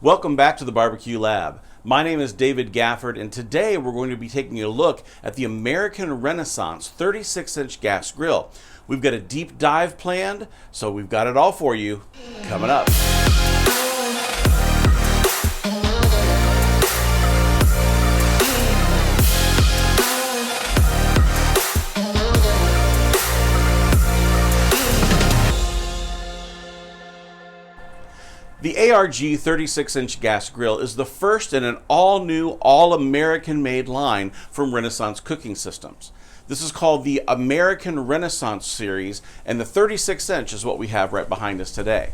Welcome back to the Barbecue Lab. My name is David Gafford, and today we're going to be taking a look at the American Renaissance 36-inch gas grill. We've got a deep dive planned, so we've got it all for you coming up. The ARG 36-inch gas grill is the first in an all-new, all-American made line from Renaissance Cooking Systems. This is called the American Renaissance series, and the 36-inch is what we have right behind us today.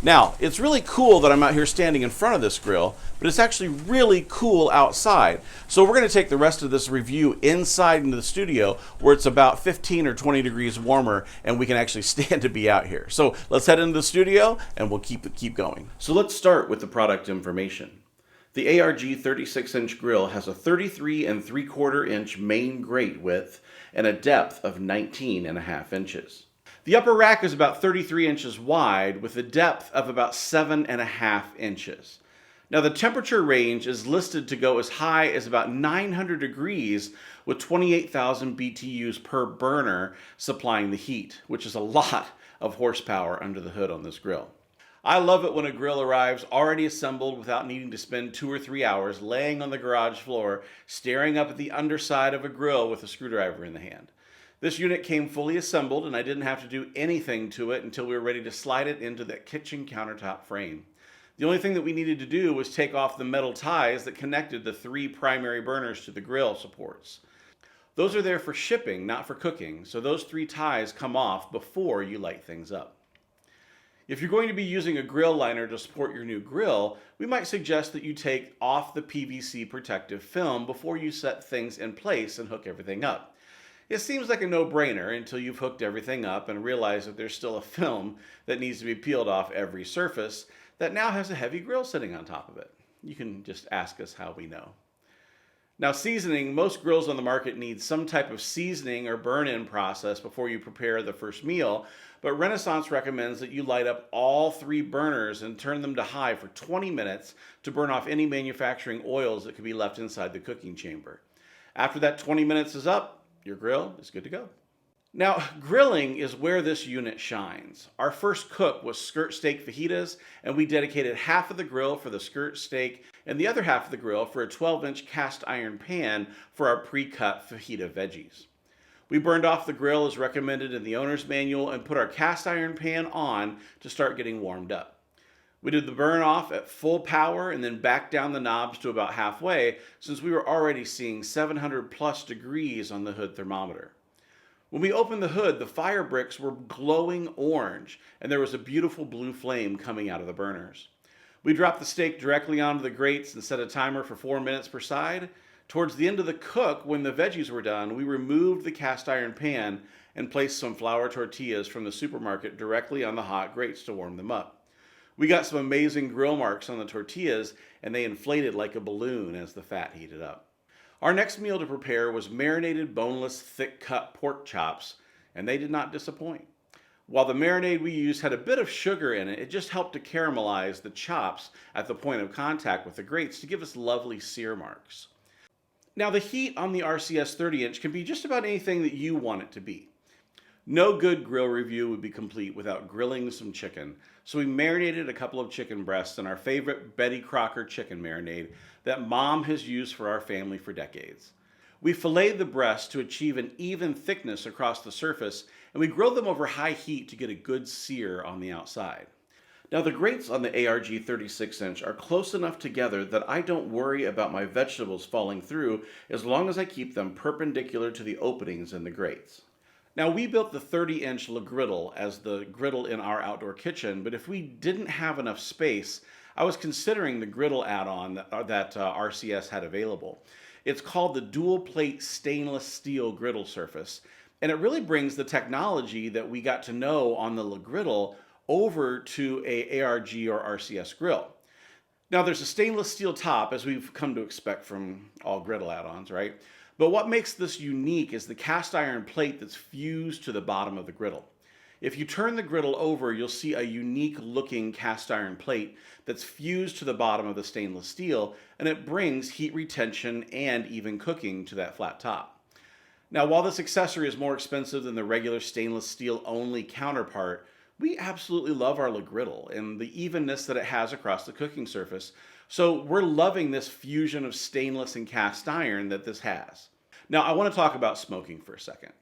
Now, it's really cool that I'm out here standing in front of this grill, but it's actually really cool outside. So we're going to take the rest of this review inside into the studio where it's about 15 or 20 degrees warmer and we can actually stand to be out here. So let's head into the studio and we'll keep going. So let's start with the product information. The ARG 36-inch grill has a 33 3/4 inch main grate width and a depth of 19.5 inches. The upper rack is about 33 inches wide with a depth of about 7.5 inches. Now the temperature range is listed to go as high as about 900 degrees with 28,000 BTUs per burner supplying the heat, which is a lot of horsepower under the hood on this grill. I love it when a grill arrives already assembled without needing to spend 2 or 3 hours laying on the garage floor staring up at the underside of a grill with a screwdriver in the hand. This unit came fully assembled and I didn't have to do anything to it until we were ready to slide it into that kitchen countertop frame. The only thing that we needed to do was take off the metal ties that connected the 3 primary burners to the grill supports. Those are there for shipping, not for cooking, so those 3 ties come off before you light things up. If you're going to be using a grill liner to support your new grill, we might suggest that you take off the PVC protective film before you set things in place and hook everything up. It seems like a no-brainer until you've hooked everything up and realize that there's still a film that needs to be peeled off every surface that now has a heavy grill sitting on top of it. You can just ask us how we know. Now seasoning, most grills on the market need some type of seasoning or burn-in process before you prepare the first meal, but Renaissance recommends that you light up all 3 burners and turn them to high for 20 minutes to burn off any manufacturing oils that could be left inside the cooking chamber. After that 20 minutes is up, your grill is good to go. Now, grilling is where this unit shines. Our first cook was skirt steak fajitas, and we dedicated half of the grill for the skirt steak and the other half of the grill for a 12-inch cast iron pan for our pre-cut fajita veggies. We burned off the grill as recommended in the owner's manual and put our cast iron pan on to start getting warmed up. We did the burn off at full power and then backed down the knobs to about halfway since we were already seeing 700 plus degrees on the hood thermometer. When we opened the hood, the fire bricks were glowing orange and there was a beautiful blue flame coming out of the burners. We dropped the steak directly onto the grates and set a timer for 4 minutes per side. Towards the end of the cook, when the veggies were done, we removed the cast iron pan and placed some flour tortillas from the supermarket directly on the hot grates to warm them up. We got some amazing grill marks on the tortillas and they inflated like a balloon as the fat heated up. Our next meal to prepare was marinated boneless thick cut pork chops and they did not disappoint. While the marinade we used had a bit of sugar in it, it just helped to caramelize the chops at the point of contact with the grates to give us lovely sear marks. Now the heat on the RCS 30-inch can be just about anything that you want it to be. No good grill review would be complete without grilling some chicken, so we marinated a couple of chicken breasts in our favorite Betty Crocker chicken marinade that Mom has used for our family for decades. We filleted the breasts to achieve an even thickness across the surface, and we grilled them over high heat to get a good sear on the outside. Now the grates on the ARG 36-inch are close enough together that I don't worry about my vegetables falling through as long as I keep them perpendicular to the openings in the grates. Now we built the 30-inch Le Griddle as the griddle in our outdoor kitchen, but if we didn't have enough space, I was considering the griddle add-on that RCS had available. It's called the dual plate stainless steel griddle surface, and it really brings the technology that we got to know on the Le Griddle over to a ARG or RCS grill. Now there's a stainless steel top, as we've come to expect from all griddle add-ons, right? But what makes this unique is the cast iron plate that's fused to the bottom of the griddle. If you turn the griddle over, you'll see a unique looking cast iron plate that's fused to the bottom of the stainless steel, and it brings heat retention and even cooking to that flat top. Now, while this accessory is more expensive than the regular stainless steel only counterpart, we absolutely love our griddle and the evenness that it has across the cooking surface. So we're loving this fusion of stainless and cast iron that this has. Now, I want to talk about smoking for a second.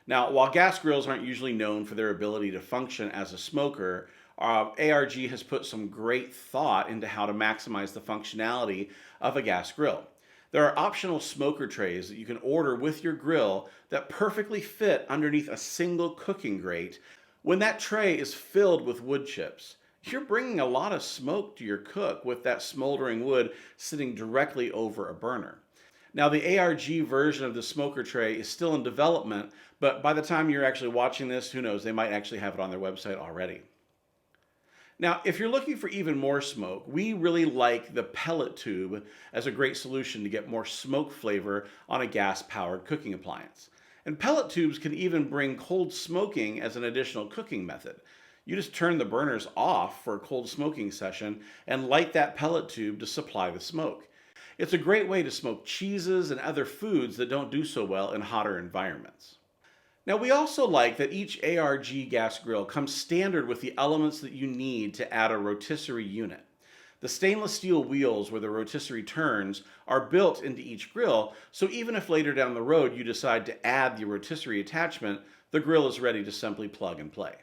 Now, while gas grills aren't usually known for their ability to function as a smoker, ARG has put some great thought into how to maximize the functionality of a gas grill. There are optional smoker trays that you can order with your grill that perfectly fit underneath a single cooking grate. When that tray is filled with wood chips, you're bringing a lot of smoke to your cook with that smoldering wood sitting directly over a burner. Now, the ARG version of the smoker tray is still in development, but by the time you're actually watching this, who knows, they might actually have it on their website already. Now, if you're looking for even more smoke, we really like the pellet tube as a great solution to get more smoke flavor on a gas-powered cooking appliance. And pellet tubes can even bring cold smoking as an additional cooking method. You just turn the burners off for a cold smoking session and light that pellet tube to supply the smoke. It's a great way to smoke cheeses and other foods that don't do so well in hotter environments. Now, we also like that each ARG gas grill comes standard with the elements that you need to add a rotisserie unit. The stainless steel wheels where the rotisserie turns are built into each grill, so even if later down the road you decide to add the rotisserie attachment, the grill is ready to simply plug and play.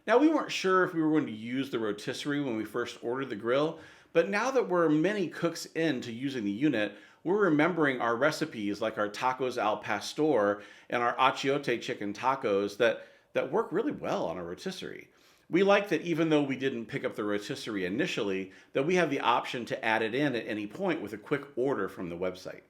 Now, we weren't sure if we were going to use the rotisserie when we first ordered the grill, but now that we're many cooks into using the unit, we're remembering our recipes like our tacos al pastor and our achiote chicken tacos that work really well on a rotisserie. We like that even though we didn't pick up the rotisserie initially, that we have the option to add it in at any point with a quick order from the website.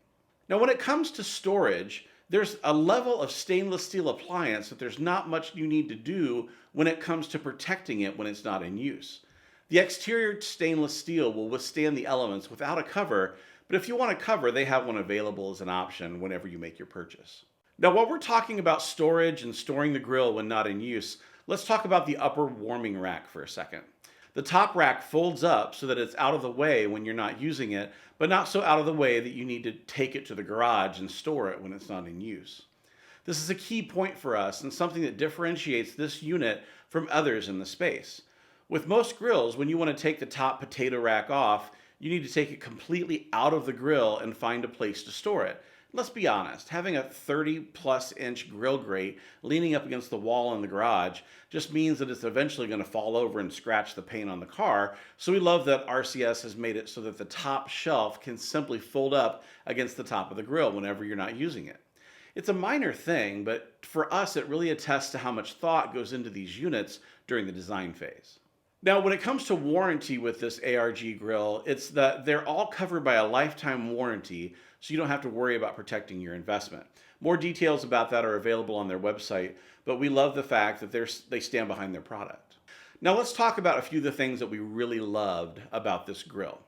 Now, when it comes to storage, there's a level of stainless steel appliance that there's not much you need to do when it comes to protecting it when it's not in use. The exterior stainless steel will withstand the elements without a cover, but if you want a cover, they have one available as an option whenever you make your purchase. Now, while we're talking about storage and storing the grill when not in use, let's talk about the upper warming rack for a second. The top rack folds up so that it's out of the way when you're not using it, but not so out of the way that you need to take it to the garage and store it when it's not in use. This is a key point for us and something that differentiates this unit from others in the space. With most grills, when you want to take the top potato rack off, you need to take it completely out of the grill and find a place to store it. Let's be honest, having a 30-plus inch grill grate leaning up against the wall in the garage just means that it's eventually going to fall over and scratch the paint on the car, so we love that RCS has made it so that the top shelf can simply fold up against the top of the grill whenever you're not using it. It's a minor thing, but for us it really attests to how much thought goes into these units during the design phase. Now, when it comes to warranty with this ARG grill, it's that they're all covered by a lifetime warranty, so you don't have to worry about protecting your investment. More details about that are available on their website, but we love the fact that they stand behind their product. Now, let's talk about a few of the things that we really loved about this grill.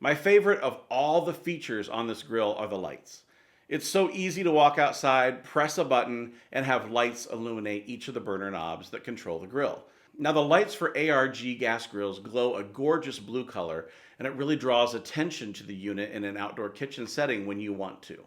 My favorite of all the features on this grill are the lights. It's so easy to walk outside, press a button, and have lights illuminate each of the burner knobs that control the grill. Now, the lights for ARG gas grills glow a gorgeous blue color, and it really draws attention to the unit in an outdoor kitchen setting when you want to.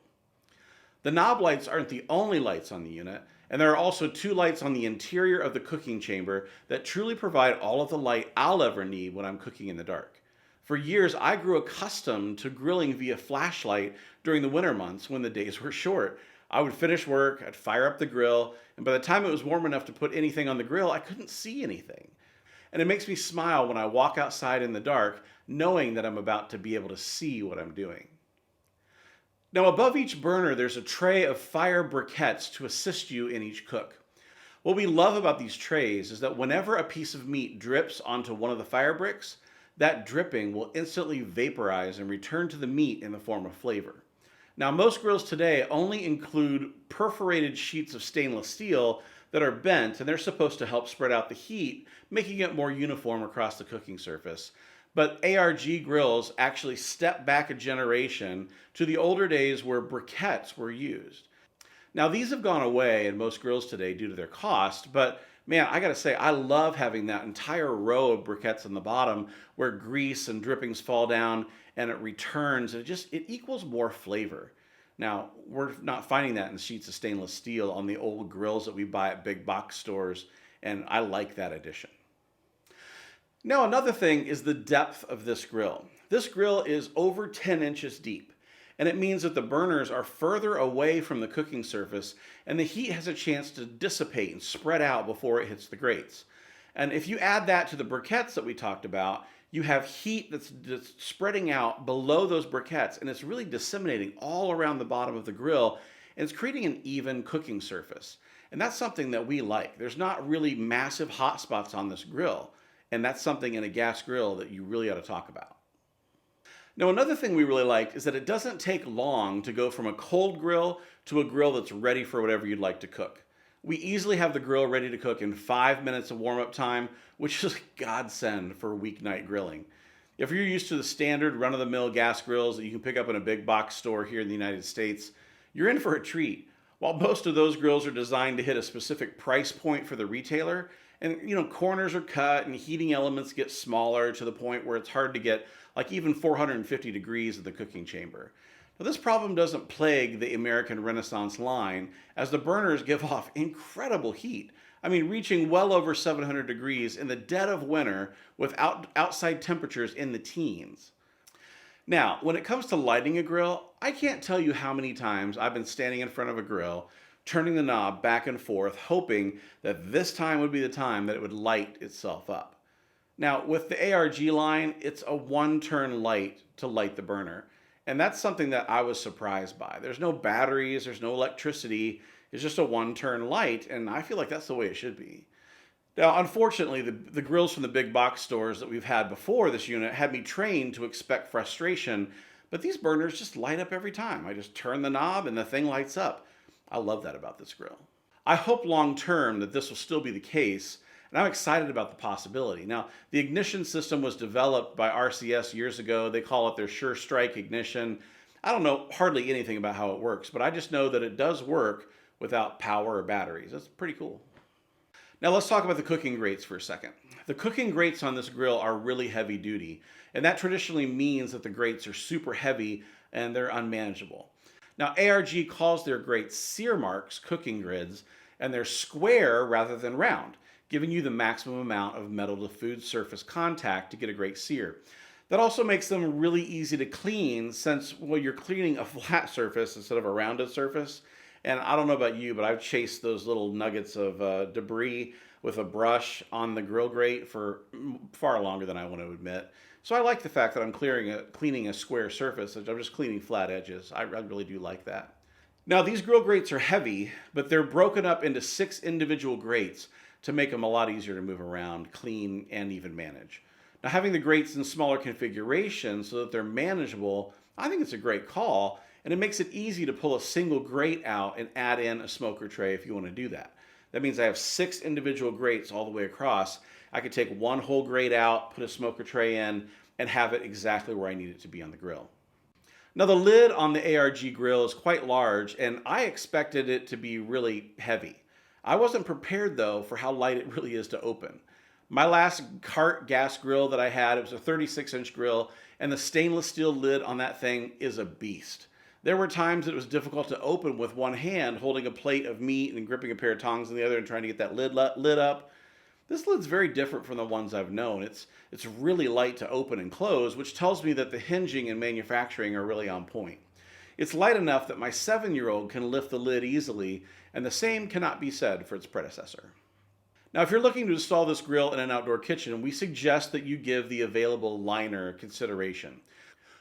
The knob lights aren't the only lights on the unit, and there are also two lights on the interior of the cooking chamber that truly provide all of the light I'll ever need when I'm cooking in the dark. For years, I grew accustomed to grilling via flashlight during the winter months when the days were short. I would finish work, I'd fire up the grill, and by the time it was warm enough to put anything on the grill, I couldn't see anything. And it makes me smile when I walk outside in the dark, knowing that I'm about to be able to see what I'm doing. Now, above each burner, there's a tray of fire briquettes to assist you in each cook. What we love about these trays is that whenever a piece of meat drips onto one of the fire bricks, that dripping will instantly vaporize and return to the meat in the form of flavor. Now, most grills today only include perforated sheets of stainless steel that are bent, and they're supposed to help spread out the heat, making it more uniform across the cooking surface. But ARG grills actually step back a generation to the older days where briquettes were used. Now, these have gone away in most grills today due to their cost, but Man, I gotta say, I love having that entire row of briquettes on the bottom where grease and drippings fall down and it returns, and it equals more flavor. Now, we're not finding that in sheets of stainless steel on the old grills that we buy at big box stores, and I like that addition. Now, another thing is the depth of this grill. This grill is over 10 inches deep, and it means that the burners are further away from the cooking surface, and the heat has a chance to dissipate and spread out before it hits the grates. And if you add that to the briquettes that we talked about, you have heat that's spreading out below those briquettes, and it's really disseminating all around the bottom of the grill, and it's creating an even cooking surface. And that's something that we like. There's not really massive hot spots on this grill, and that's something in a gas grill that you really ought to talk about. Now, another thing we really like is that it doesn't take long to go from a cold grill to a grill that's ready for whatever you'd like to cook. We easily have the grill ready to cook in 5 minutes of warm-up time, which is a godsend for weeknight grilling. If you're used to the standard run-of-the-mill gas grills that you can pick up in a big box store here in the United States, you're in for a treat. While most of those grills are designed to hit a specific price point for the retailer, and corners are cut and heating elements get smaller to the point where it's hard to get like even 450 degrees of the cooking chamber. Now, this problem doesn't plague the American Renaissance line, as the burners give off incredible heat. I mean, reaching well over 700 degrees in the dead of winter with outside temperatures in the teens. Now, when it comes to lighting a grill, I can't tell you how many times I've been standing in front of a grill, turning the knob back and forth, hoping that this time would be the time that it would light itself up. Now, with the ARG line, it's a one-turn light to light the burner. And that's something that I was surprised by. There's no batteries, there's no electricity, it's just a one-turn light, and I feel like that's the way it should be. Now, unfortunately, the grills from the big box stores that we've had before this unit had me trained to expect frustration, but these burners just light up every time. I just turn the knob and the thing lights up. I love that about this grill. I hope long term that this will still be the case, and I'm excited about the possibility. Now, the ignition system was developed by RCS years ago. They call it their Sure Strike ignition. I don't know hardly anything about how it works, but I just know that it does work without power or batteries. That's pretty cool. Now let's talk about the cooking grates for a second. The cooking grates on this grill are really heavy duty, and that traditionally means that the grates are super heavy and they're unmanageable. Now, ARG calls their grates sear marks cooking grids, and they're square rather than round, giving you the maximum amount of metal to food surface contact to get a great sear. That also makes them really easy to clean since, well, you're cleaning a flat surface instead of a rounded surface. And I don't know about you, but I've chased those little nuggets of debris with a brush on the grill grate for far longer than I want to admit. So I like the fact that I'm cleaning a square surface. I'm just cleaning flat edges. I really do like that. Now, these grill grates are heavy, but they're broken up into 6 individual grates to make them a lot easier to move around, clean, and even manage. Now, having the grates in smaller configurations so that they're manageable, I think it's a great call, and it makes it easy to pull a single grate out and add in a smoker tray if you want to do that. That means I have 6 individual grates all the way across. I could take one whole grate out, put a smoker tray in, and have it exactly where I need it to be on the grill. Now, the lid on the ARG grill is quite large, and I expected it to be really heavy. I wasn't prepared, though, for how light it really is to open. My last cart gas grill that I had, it was a 36-inch grill, and the stainless steel lid on that thing is a beast. There were times it was difficult to open with one hand, holding a plate of meat and gripping a pair of tongs in the other and trying to get that lid up. This lid's very different from the ones I've known. It's really light to open and close, which tells me that the hinging and manufacturing are really on point. It's light enough that my 7-year-old can lift the lid easily, and the same cannot be said for its predecessor. Now, if you're looking to install this grill in an outdoor kitchen, we suggest that you give the available liner consideration.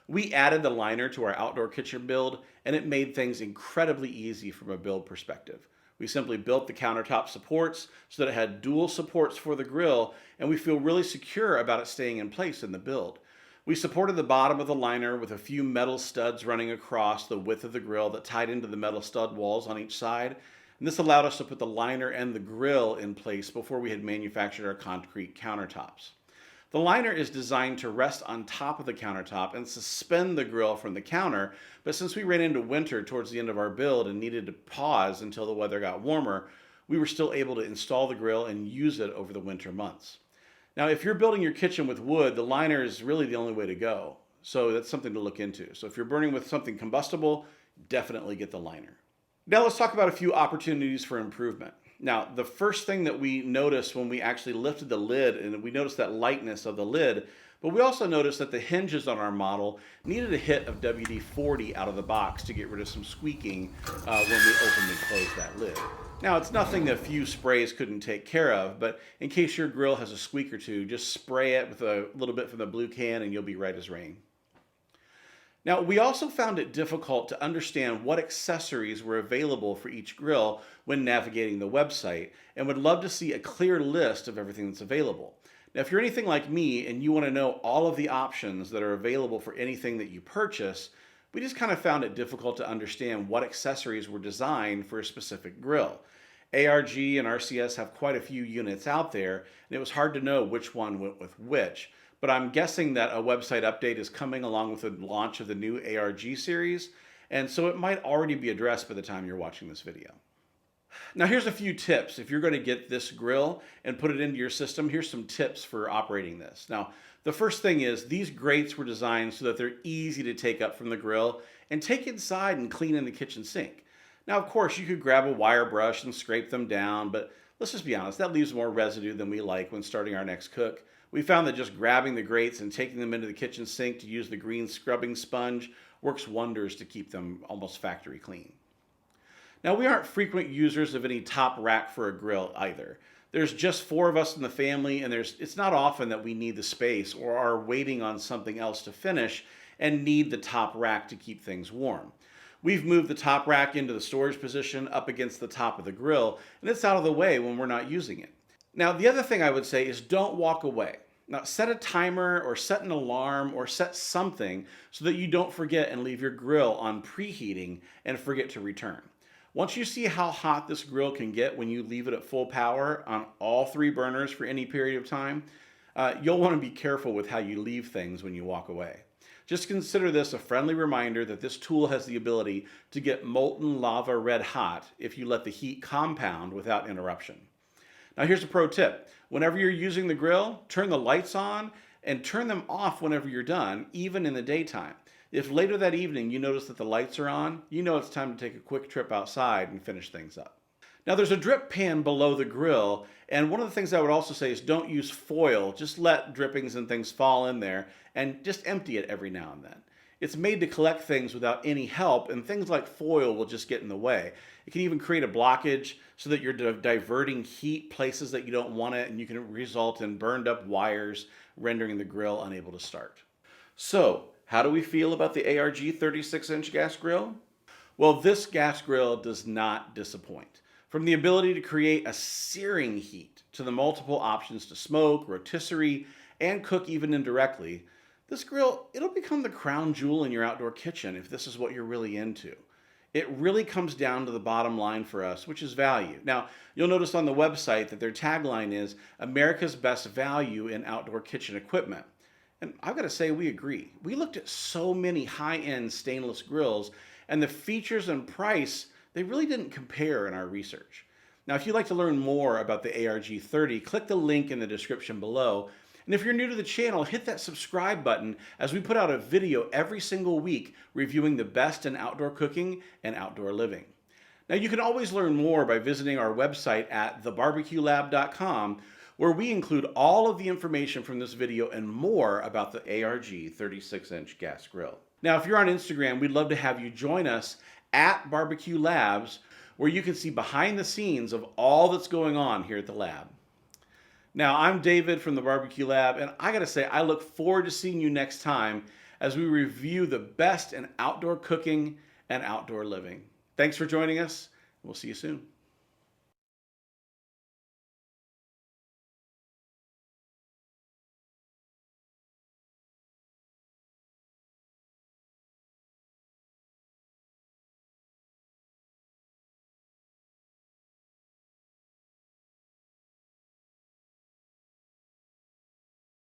We added the liner to our outdoor kitchen build, and it made things incredibly easy from a build perspective. We simply built the countertop supports so that it had dual supports for the grill, and we feel really secure about it staying in place in the build. We supported the bottom of the liner with a few metal studs running across the width of the grill that tied into the metal stud walls on each side. And this allowed us to put the liner and the grill in place before we had manufactured our concrete countertops. The liner is designed to rest on top of the countertop and suspend the grill from the counter, but since we ran into winter towards the end of our build and needed to pause until the weather got warmer, we were still able to install the grill and use it over the winter months. Now, if you're building your kitchen with wood, the liner is really the only way to go. So that's something to look into. So if you're burning with something combustible, definitely get the liner. Now let's talk about a few opportunities for improvement. Now, the first thing that we noticed when we actually lifted the lid, and we noticed that lightness of the lid, but we also noticed that the hinges on our model needed a hit of WD-40 out of the box to get rid of some squeaking when we opened and closed that lid. Now, it's nothing that a few sprays couldn't take care of, but in case your grill has a squeak or two, just spray it with a little bit from the blue can and you'll be right as rain. Now, we also found it difficult to understand what accessories were available for each grill when navigating the website, and would love to see a clear list of everything that's available. Now, if you're anything like me and you want to know all of the options that are available for anything that you purchase, we just kind of found it difficult to understand what accessories were designed for a specific grill. ARG and RCS have quite a few units out there, and it was hard to know which one went with which. But I'm guessing that a website update is coming along with the launch of the new ARG series, and so it might already be addressed by the time you're watching this video. Now here's a few tips. If you're going to get this grill and put it into your system, here's some tips for operating this. Now, the first thing is these grates were designed so that they're easy to take up from the grill and take inside and clean in the kitchen sink. Now, of course, you could grab a wire brush and scrape them down, but let's just be honest, that leaves more residue than we like when starting our next cook. We found that just grabbing the grates and taking them into the kitchen sink to use the green scrubbing sponge works wonders to keep them almost factory clean. Now, we aren't frequent users of any top rack for a grill either. There's just 4 of us in the family, and it's not often that we need the space or are waiting on something else to finish and need the top rack to keep things warm. We've moved the top rack into the storage position up against the top of the grill, and it's out of the way when we're not using it. Now, the other thing I would say is don't walk away. Now, set a timer or set an alarm or set something so that you don't forget and leave your grill on preheating and forget to return. Once you see how hot this grill can get when you leave it at full power on all 3 burners for any period of time, you'll want to be careful with how you leave things when you walk away. Just consider this a friendly reminder that this tool has the ability to get molten lava red hot if you let the heat compound without interruption. Now here's a pro tip. Whenever you're using the grill, turn the lights on and turn them off whenever you're done, even in the daytime. If later that evening you notice that the lights are on, you know it's time to take a quick trip outside and finish things up. Now there's a drip pan below the grill, and one of the things I would also say is don't use foil. Just let drippings and things fall in there and just empty it every now and then. It's made to collect things without any help, and things like foil will just get in the way. It can even create a blockage so that you're diverting heat places that you don't want it, and you can result in burned up wires, rendering the grill unable to start. So, how do we feel about the ARG 36-inch gas grill? Well, this gas grill does not disappoint. From the ability to create a searing heat to the multiple options to smoke, rotisserie, and cook even indirectly, this grill, it'll become the crown jewel in your outdoor kitchen if this is what you're really into. It really comes down to the bottom line for us, which is value. Now, you'll notice on the website that their tagline is America's Best Value in Outdoor Kitchen Equipment. And I've got to say, we agree. We looked at so many high-end stainless grills, and the features and price, they really didn't compare in our research. Now, if you'd like to learn more about the ARG 30, click the link in the description below. And if you're new to the channel, hit that subscribe button as we put out a video every single week reviewing the best in outdoor cooking and outdoor living. Now, you can always learn more by visiting our website at thebarbecuelab.com, where we include all of the information from this video and more about the ARG 36-inch gas grill. Now, if you're on Instagram, we'd love to have you join us at Barbecue Labs, where you can see behind the scenes of all that's going on here at the lab. Now, I'm David from the Barbecue Lab, and I gotta say, I look forward to seeing you next time as we review the best in outdoor cooking and outdoor living. Thanks for joining us. We'll see you soon.